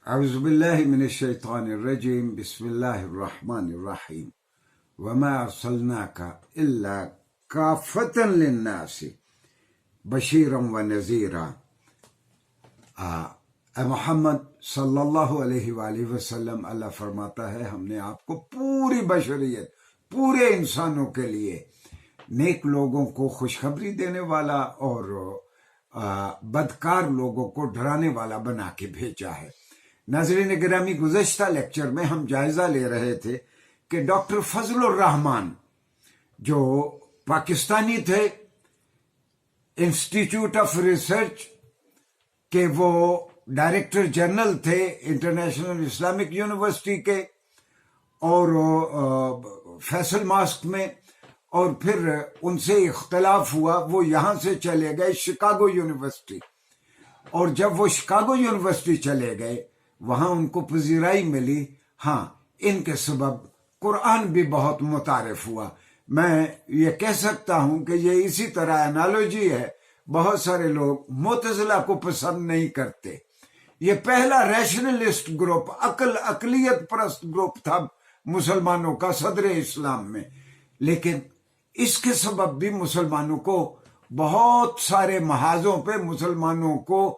اعوذ باللہ من الشیطان الرجیم بسم اللہ الرحمن الرحیم وما ارسلناک الا کافتا للناس بشیرا ونذیرا۔ اے محمد صلی اللہ علیہ وآلہ وسلم، اللہ فرماتا ہے ہم نے آپ کو پوری بشریت، پورے انسانوں کے لیے نیک لوگوں کو خوشخبری دینے والا اور بدکار لوگوں کو ڈرانے والا بنا کے بھیجا ہے۔ ناظرین گرامی، گزشتہ لیکچر میں ہم جائزہ لے رہے تھے کہ ڈاکٹر فضل الرحمان جو پاکستانی تھے، انسٹیٹیوٹ آف ریسرچ کے وہ ڈائریکٹر جنرل تھے انٹرنیشنل اسلامک یونیورسٹی کے، اور فیصل ماسک میں، اور پھر ان سے اختلاف ہوا، وہ یہاں سے چلے گئے شکاگو یونیورسٹی، اور جب وہ شکاگو یونیورسٹی چلے گئے وہاں ان کو پذیرائی ملی۔ ہاں، ان کے سبب قرآن بھی بہت متعارف ہوا۔ میں یہ کہہ سکتا ہوں کہ یہ اسی طرح انالوجی ہے، بہت سارے لوگ معتزلہ کو پسند نہیں کرتے۔ یہ پہلا ریشنلسٹ گروپ، اقلیت پرست گروپ تھا مسلمانوں کا صدر اسلام میں، لیکن اس کے سبب بھی مسلمانوں کو بہت سارے محاذوں پہ مسلمانوں کو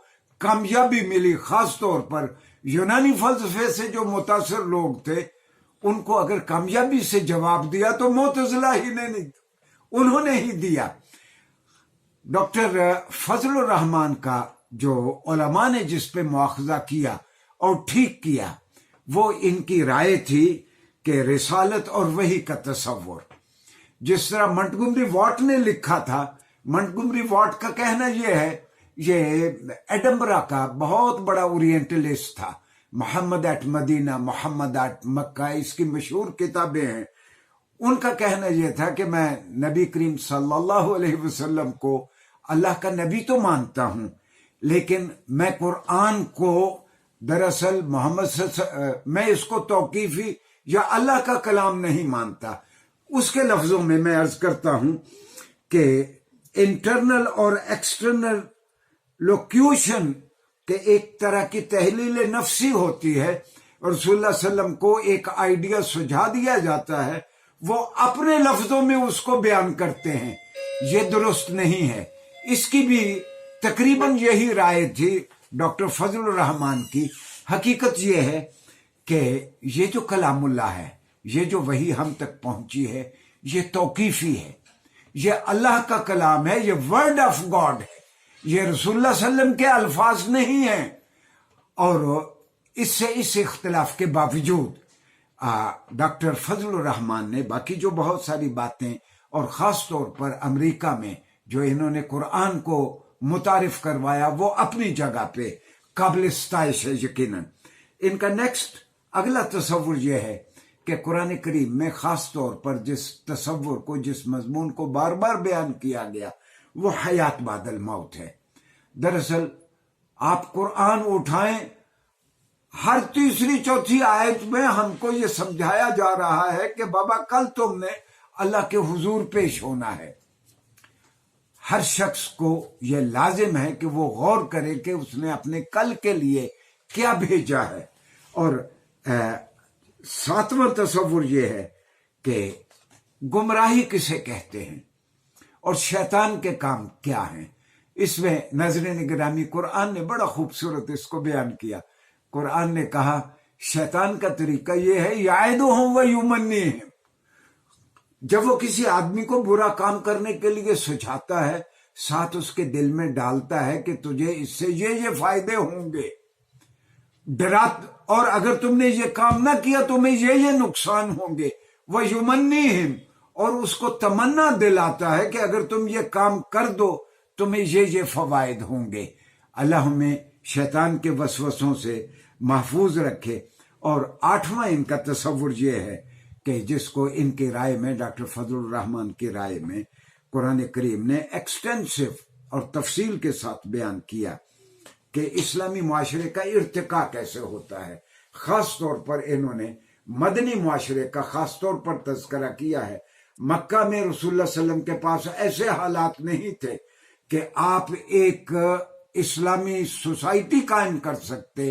کامیابی ملی۔ خاص طور پر یونانی فلسفے سے جو متاثر لوگ تھے، ان کو اگر کامیابی سے جواب دیا تو معتزلہ ہی نے نہیں، انہوں نے ہی دیا۔ ڈاکٹر فضل الرحمان کا جو علماء نے جس پہ مواخذہ کیا اور ٹھیک کیا، وہ ان کی رائے تھی کہ رسالت اور وحی کا تصور، جس طرح منٹگمری واٹ نے لکھا تھا۔ منٹگمری واٹ کا کہنا یہ ہے، یہ ایڈنبرا کا بہت بڑا اورینٹلسٹ تھا، محمد ایٹ مدینہ، محمد ایٹ مکہ، اس کی مشہور کتابیں ہیں۔ ان کا کہنا یہ تھا کہ میں نبی کریم صلی اللہ علیہ وسلم کو اللہ کا نبی تو مانتا ہوں، لیکن میں قرآن کو دراصل محمد صلی اللہ علیہ وسلم میں اس کو توقیفی یا اللہ کا کلام نہیں مانتا۔ اس کے لفظوں میں میں عرض کرتا ہوں کہ انٹرنل اور ایکسٹرنل لوکیوشن کے ایک طرح کی تحلیل نفسی ہوتی ہے، اور رسول اللہ صلی اللہ علیہ وسلم کو ایک آئیڈیا سجھا دیا جاتا ہے، وہ اپنے لفظوں میں اس کو بیان کرتے ہیں، یہ درست نہیں ہے۔ اس کی بھی تقریباً یہی رائے تھی ڈاکٹر فضل الرحمان کی۔ حقیقت یہ ہے کہ یہ جو کلام اللہ ہے، یہ جو وحی ہم تک پہنچی ہے، یہ توقیفی ہے، یہ اللہ کا کلام ہے، یہ ورڈ آف گاڈ ہے، یہ رسول اللہ صلی اللہ علیہ وسلم کے الفاظ نہیں ہیں۔ اور اس اختلاف کے باوجود ڈاکٹر فضل الرحمان نے باقی جو بہت ساری باتیں، اور خاص طور پر امریکہ میں جو انہوں نے قرآن کو متعارف کروایا، وہ اپنی جگہ پہ قابل ستائش ہے یقیناً۔ ان کا نیکسٹ اگلا تصور یہ ہے کہ قرآن کریم میں خاص طور پر جس تصور کو، جس مضمون کو بار بار بیان کیا گیا، وہ حیات بعد الموت ہے۔ دراصل آپ قرآن اٹھائیں، ہر تیسری چوتھی آیت میں ہم کو یہ سمجھایا جا رہا ہے کہ بابا کل تم نے اللہ کے حضور پیش ہونا ہے۔ ہر شخص کو یہ لازم ہے کہ وہ غور کرے کہ اس نے اپنے کل کے لیے کیا بھیجا ہے۔ اور ساتواں تصور یہ ہے کہ گمراہی کسے کہتے ہیں اور شیطان کے کام کیا ہیں۔ اس میں ناظرین گرامی، قرآن نے بڑا خوبصورت اس کو بیان کیا۔ قرآن نے کہا شیطان کا طریقہ یہ ہے، یعدہم ویمنیہم، جب وہ کسی آدمی کو برا کام کرنے کے لیے سجھاتا ہے، ساتھ اس کے دل میں ڈالتا ہے کہ تجھے اس سے یہ فائدے ہوں گے، اور اگر تم نے یہ کام نہ کیا تمہیں یہ نقصان ہوں گے۔ ویمنیہم، اور اس کو تمنا دلاتا ہے کہ اگر تم یہ کام کر دو تمہیں یہ فوائد ہوں گے۔ اللہ ہمیں شیطان کے وسوسوں سے محفوظ رکھے۔ اور آٹھواں ان کا تصور یہ ہے کہ جس کو ان کی رائے میں، ڈاکٹر فضل الرحمان کی رائے میں، قرآن کریم نے ایکسٹینسو اور تفصیل کے ساتھ بیان کیا کہ اسلامی معاشرے کا ارتقاء کیسے ہوتا ہے۔ خاص طور پر انہوں نے مدنی معاشرے کا خاص طور پر تذکرہ کیا ہے۔ مکہ میں رسول اللہ صلی اللہ علیہ وسلم کے پاس ایسے حالات نہیں تھے کہ آپ ایک اسلامی سوسائٹی قائم کر سکتے،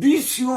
20